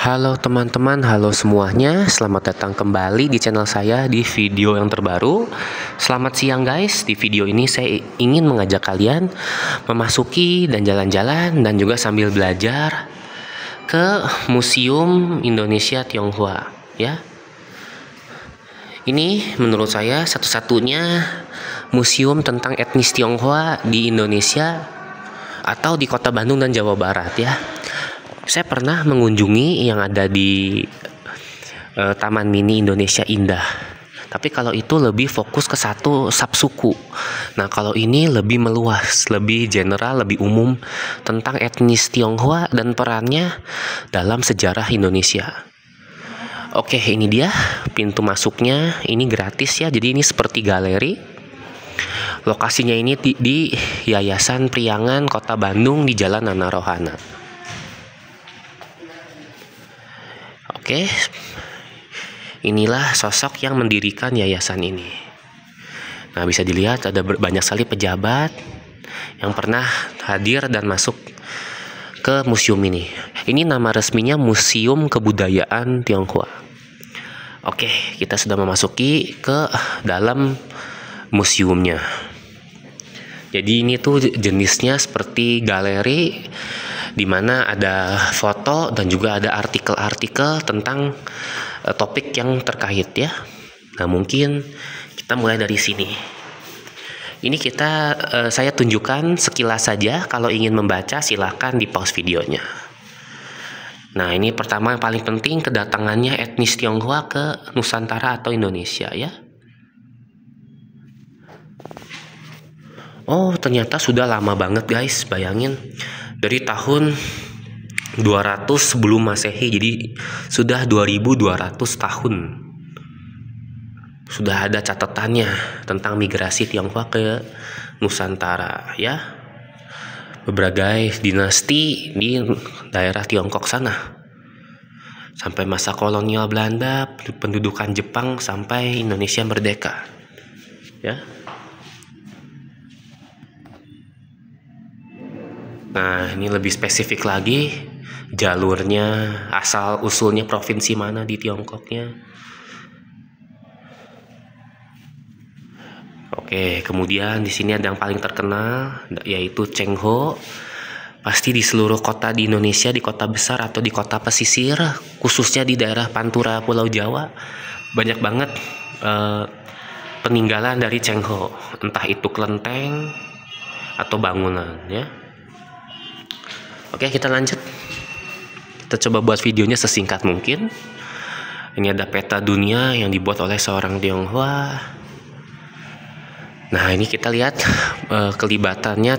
Halo teman-teman, halo semuanya. Selamat datang kembali di channel saya di video yang terbaru. Selamat siang guys. Di video ini saya ingin mengajak kalian memasuki dan jalan-jalan dan juga sambil belajar ke Museum Indonesia Tionghoa ya. Ini menurut saya satu-satunya museum tentang etnis Tionghoa di Indonesia atau di Kota Bandung dan Jawa Barat ya. Saya pernah mengunjungi yang ada di Taman Mini Indonesia Indah. Tapi kalau itu lebih fokus ke satu subsuku. Nah, kalau ini lebih meluas, lebih general, lebih umum tentang etnis Tionghoa dan perannya dalam sejarah Indonesia. Oke, ini dia pintu masuknya. Ini gratis ya. Jadi ini seperti galeri. Lokasinya ini di Yayasan Priangan Kota Bandung di Jalan Nana Rohana. Oke, inilah sosok yang mendirikan yayasan ini. Nah, bisa dilihat ada banyak sekali pejabat yang pernah hadir dan masuk ke museum ini. Ini nama resminya Museum Kebudayaan Tionghoa. Oke, kita sudah memasuki ke dalam museumnya. Jadi ini tuh jenisnya seperti galeri, di mana ada foto dan juga ada artikel-artikel tentang topik yang terkait ya. Nah, mungkin kita mulai dari sini. Ini saya tunjukkan sekilas saja. Kalau ingin membaca silahkan di pause videonya. Nah, ini pertama yang paling penting, kedatangannya etnis Tionghoa ke Nusantara atau Indonesia ya. Oh, ternyata sudah lama banget guys. Bayangin, dari tahun 200 sebelum Masehi, jadi sudah 2200 tahun. Sudah ada catatannya tentang migrasi Tionghoa ke Nusantara ya. Berbagai dinasti di daerah Tiongkok sana. Sampai masa kolonial Belanda, pendudukan Jepang sampai Indonesia merdeka. Ya. Nah, ini lebih spesifik lagi jalurnya, asal usulnya provinsi mana di Tiongkoknya. Oke, kemudian di sini ada yang paling terkenal yaitu Cheng Ho. Pasti di seluruh kota di Indonesia, di kota besar atau di kota pesisir, khususnya di daerah Pantura Pulau Jawa, banyak banget peninggalan dari Cheng Ho, entah itu kelenteng atau bangunan ya. Oke, kita lanjut. Kita coba buat videonya sesingkat mungkin. Ini ada peta dunia yang dibuat oleh seorang Tionghoa. Nah, ini kita lihat kelibatannya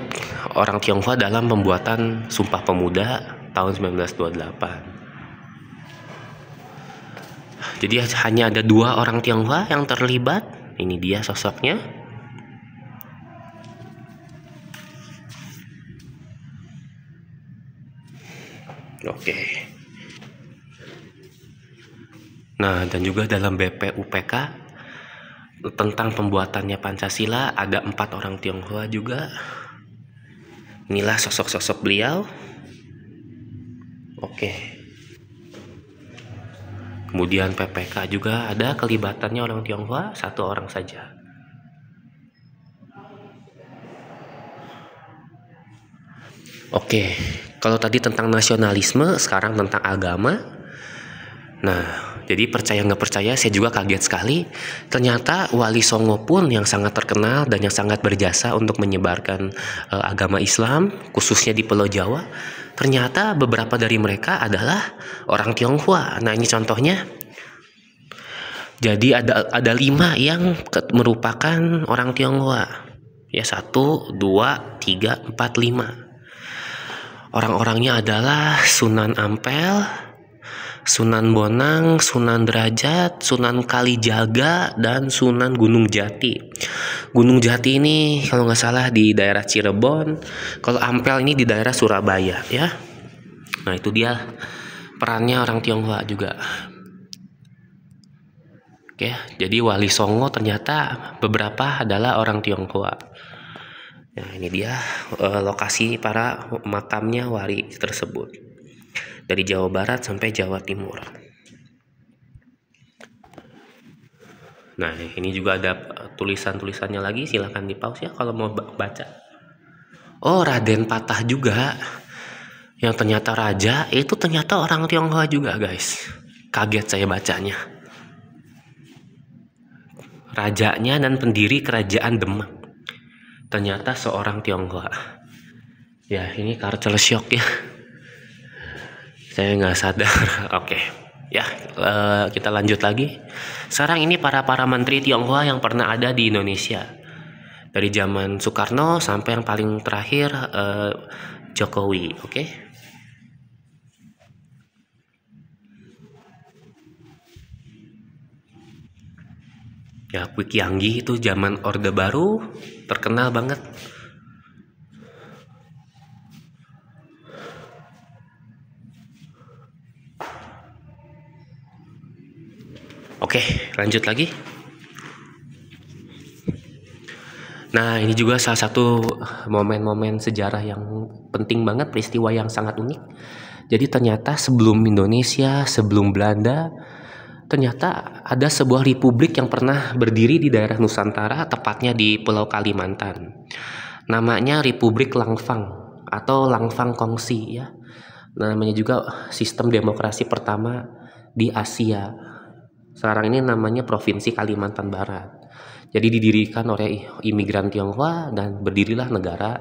orang Tionghoa dalam pembuatan Sumpah Pemuda tahun 1928. Jadi hanya ada 2 orang Tionghoa yang terlibat. Ini dia sosoknya. Oke. Nah, dan juga dalam BPUPK tentang pembuatannya Pancasila ada 4 orang Tionghoa juga. Inilah sosok-sosok beliau. Oke. Kemudian PPK juga ada kelibatannya orang Tionghoa, 1 orang saja. Oke, kalau tadi tentang nasionalisme, sekarang tentang agama. Nah, jadi percaya nggak percaya, saya juga kaget sekali. Ternyata Wali Songo pun yang sangat terkenal dan yang sangat berjasa untuk menyebarkan agama Islam, khususnya di Pulau Jawa. Ternyata beberapa dari mereka adalah orang Tionghoa. Nah, ini contohnya. Jadi ada 5 yang merupakan orang Tionghoa. Ya, 1, 2, 3, 4, 5. Orang-orangnya adalah Sunan Ampel, Sunan Bonang, Sunan Derajat, Sunan Kalijaga, dan Sunan Gunung Jati. Gunung Jati ini kalau nggak salah di daerah Cirebon, kalau Ampel ini di daerah Surabaya ya. Nah, itu dia perannya orang Tionghoa juga. Oke, jadi Wali Songo ternyata beberapa adalah orang Tionghoa. Nah, ini dia lokasi para makamnya wali tersebut. dari Jawa Barat sampai Jawa Timur. Nah, ini juga ada tulisan-tulisannya lagi, silahkan di pause ya kalau mau baca. Oh, Raden Patah juga, yang ternyata raja, itu ternyata orang Tionghoa juga guys. Kaget saya bacanya. Rajanya dan pendiri kerajaan Demak ternyata seorang Tionghoa. Ya, ini culture shock ya. Saya nggak sadar. Oke. Ya, kita lanjut lagi. Sekarang ini para menteri Tionghoa yang pernah ada di Indonesia. Dari zaman Soekarno sampai yang paling terakhir Jokowi, oke? Ya, Kwik Yanggi itu zaman Orde Baru terkenal banget. Oke, lanjut lagi. Nah, ini juga salah satu momen-momen sejarah yang penting banget, peristiwa yang sangat unik. Jadi ternyata sebelum Indonesia, sebelum Belanda, ternyata ada sebuah republik yang pernah berdiri di daerah Nusantara, tepatnya di Pulau Kalimantan. Namanya Republik Langfang atau Langfang Kongsi ya. Namanya juga sistem demokrasi pertama di Asia. Sekarang ini namanya Provinsi Kalimantan Barat. Jadi didirikan oleh imigran Tionghoa dan berdirilah negara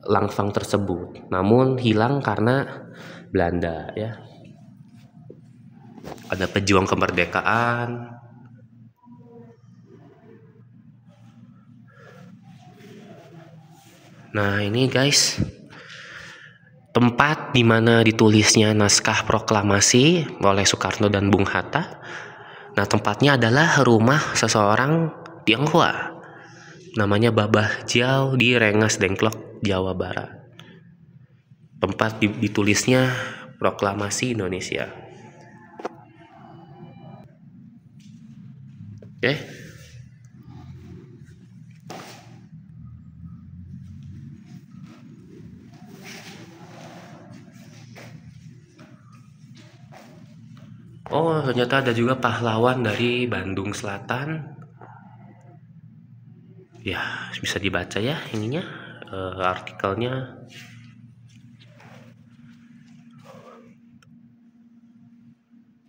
Langfang tersebut. Namun hilang karena Belanda ya. Ada pejuang kemerdekaan. Nah, ini guys, tempat di mana ditulisnya naskah proklamasi oleh Soekarno dan Bung Hatta. Nah, tempatnya adalah rumah seseorang Tionghoa. Namanya Babah Jiao di Rengas Dengklok, Jawa Barat. Tempat ditulisnya proklamasi Indonesia. Oke. Oh, ternyata ada juga pahlawan dari Bandung Selatan. Ya, bisa dibaca ya ininya, artikelnya.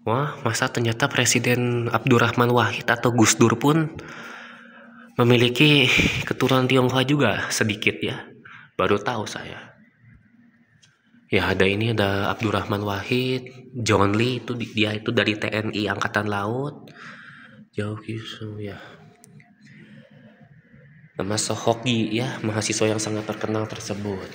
Wah, masa ternyata Presiden Abdurrahman Wahid atau Gus Dur pun memiliki keturunan Tionghoa juga sedikit ya. Baru tahu saya. Ya, ada Abdurrahman Wahid, John Lee itu dia itu dari TNI Angkatan Laut. Jauh Kisu ya. Nama Sohoki ya, mahasiswa yang sangat terkenal tersebut.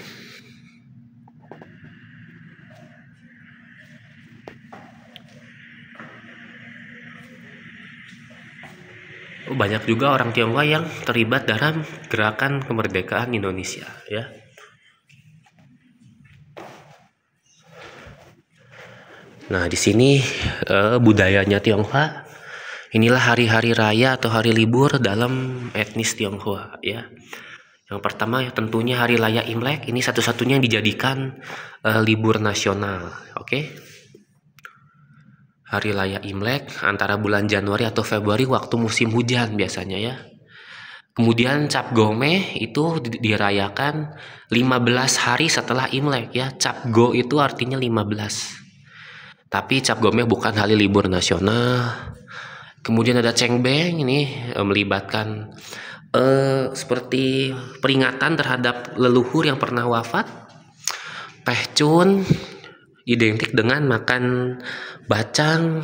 Banyak juga orang Tionghoa yang terlibat dalam gerakan kemerdekaan Indonesia ya. Nah, di sini budayanya Tionghoa. Inilah hari-hari raya atau hari libur dalam etnis Tionghoa ya. Yang pertama ya tentunya hari raya Imlek, ini satu-satunya yang dijadikan libur nasional, oke? Hari raya Imlek antara bulan Januari atau Februari waktu musim hujan biasanya ya. Kemudian Cap Gome itu dirayakan 15 hari setelah Imlek ya. Cap Go itu artinya 15. Tapi Cap Gome bukan hari libur nasional. Kemudian ada Cengbeng, ini melibatkan seperti peringatan terhadap leluhur yang pernah wafat. Pehcun identik dengan makan bacang.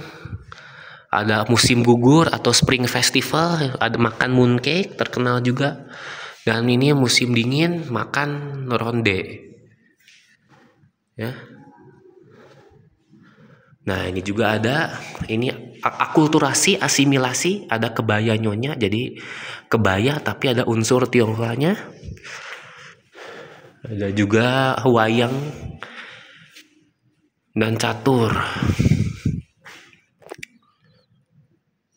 Ada musim gugur atau spring festival, ada makan mooncake terkenal juga. Dan ini musim dingin makan ronde. Ya. Nah, ini juga ada ini akulturasi, asimilasi, ada kebaya nyonya, jadi kebaya tapi ada unsur Tionghoanya. Ada juga wayang dan catur.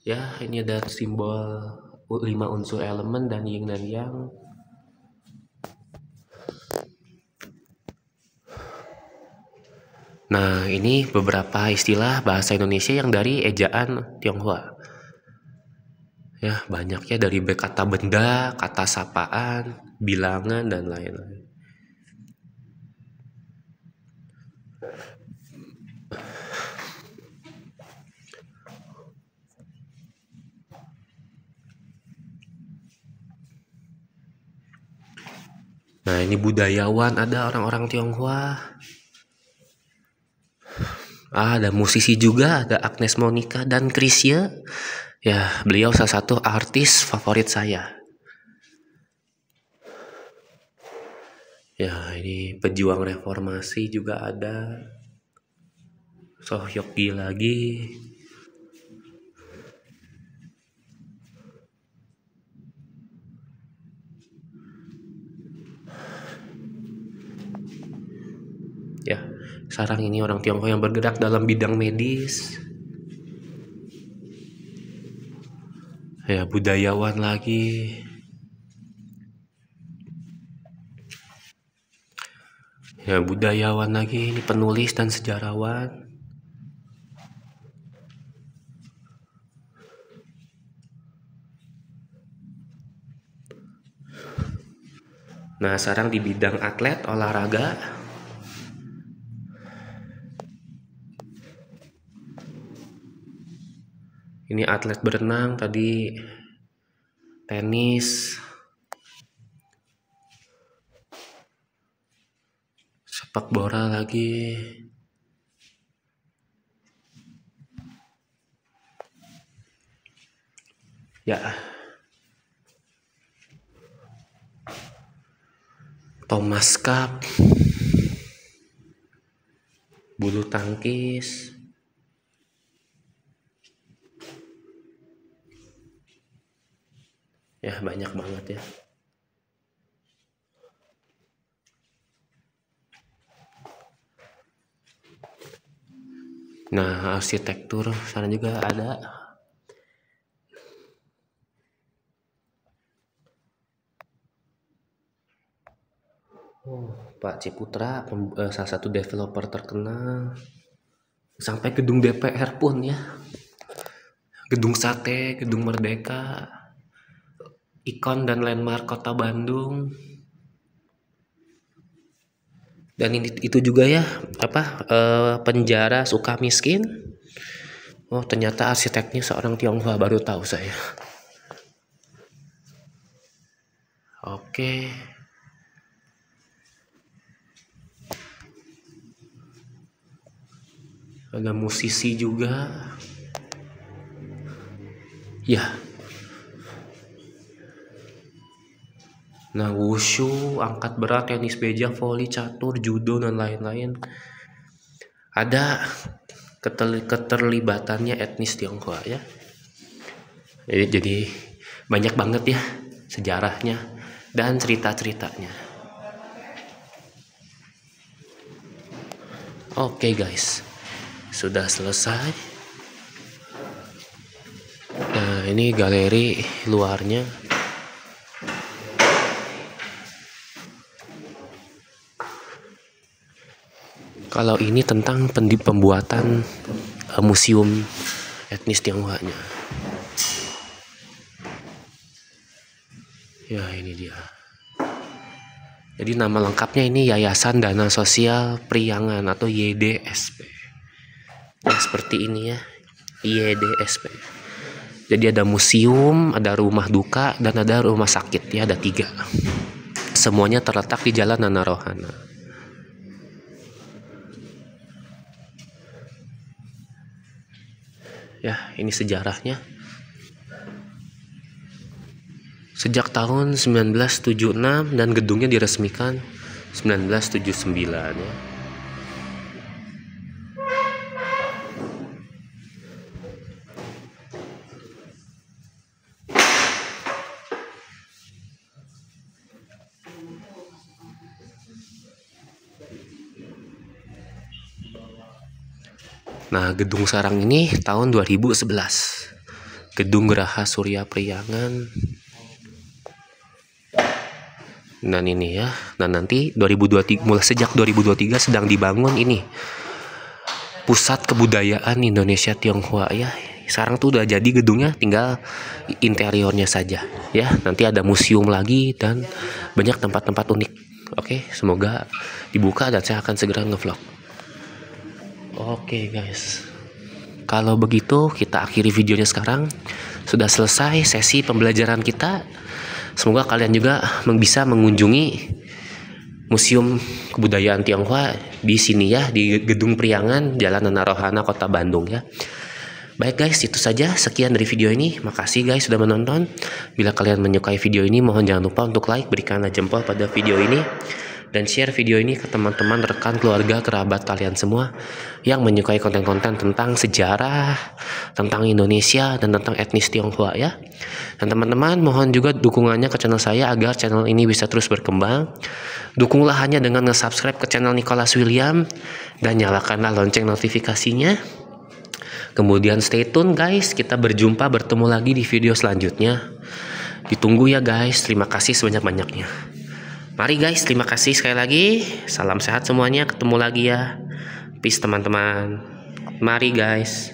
Ya, ini ada simbol 5 unsur elemen dan yin dan yang. Nah, ini beberapa istilah bahasa Indonesia yang dari ejaan Tionghoa. Ya, banyaknya dari kata benda, kata sapaan, bilangan, dan lain-lain. Nah, ini budayawan, ada orang-orang Tionghoa. Ada musisi juga, ada Agnes Monica dan Chrisye. Ya, beliau salah satu artis favorit saya. Ya, ini pejuang reformasi juga ada. Sohyeokgi lagi. Ya, sekarang ini orang Tionghoa yang bergerak dalam bidang medis. Ya, budayawan lagi. Ya, budayawan lagi, ini penulis dan sejarawan. Nah, sekarang di bidang atlet olahraga. Ini atlet berenang tadi, tenis, sepak bola lagi. Ya, Thomas Cup, bulu tangkis. Ya, banyak banget ya. Nah, arsitektur sana juga ada. Oh, Pak Ciputra, salah satu developer terkenal. Sampai gedung DPR pun ya. Gedung Sate, Gedung Merdeka, ikon dan landmark Kota Bandung. Dan ini itu juga ya, penjara Sukamiskin. Oh, ternyata arsiteknya seorang Tionghoa, baru tahu saya. Oke. Ada musisi juga. Ya. Nah, wushu, angkat berat, tenis meja, voli, catur, judo, dan lain-lain. Ada keterlibatannya etnis Tionghoa ya. Jadi banyak banget ya sejarahnya dan cerita-ceritanya. Oke guys, sudah selesai. Nah, ini galeri luarnya. Kalau ini tentang pembuatan museum etnis Tionghoanya. Ya, ini dia. Jadi nama lengkapnya ini Yayasan Dana Sosial Priangan atau YDSP. Nah, seperti ini ya, YDSP. Jadi ada museum, ada rumah duka, dan ada rumah sakit ya, ada 3. Semuanya terletak di Jalan Nana Rohana. Ya, ini sejarahnya. Sejak tahun 1976 dan gedungnya diresmikan 1979 ya. Nah, gedung sarang ini tahun 2011. Gedung Geraha Surya Priangan. Dan ini ya. Dan nanti 2023, mulai sejak 2023 sedang dibangun ini pusat kebudayaan Indonesia Tionghoa ya. Sekarang tuh udah jadi gedungnya, tinggal interiornya saja ya. Nanti ada museum lagi dan banyak tempat-tempat unik. Oke, semoga dibuka dan saya akan segera ngevlog. Oke guys, kalau begitu kita akhiri videonya sekarang. Sudah selesai sesi pembelajaran kita. Semoga kalian juga bisa mengunjungi Museum Kebudayaan Tionghoa di sini ya, di Gedung Priangan, Jalan Narohana, Kota Bandung ya. Baik guys, itu saja sekian dari video ini. Makasih guys sudah menonton. Bila kalian menyukai video ini, mohon jangan lupa untuk like, berikanlah jempol pada video ini, dan share video ini ke teman-teman, rekan, keluarga, kerabat kalian semua yang menyukai konten-konten tentang sejarah, tentang Indonesia, dan tentang etnis Tionghoa ya. Dan teman-teman mohon juga dukungannya ke channel saya agar channel ini bisa terus berkembang. Dukunglah hanya dengan nge-subscribe ke channel Nicholas William dan nyalakanlah lonceng notifikasinya. Kemudian stay tune guys, kita bertemu lagi di video selanjutnya. Ditunggu ya guys, terima kasih sebanyak-banyaknya. Mari guys, terima kasih sekali lagi. Salam sehat semuanya, ketemu lagi ya. Peace teman-teman. Mari guys.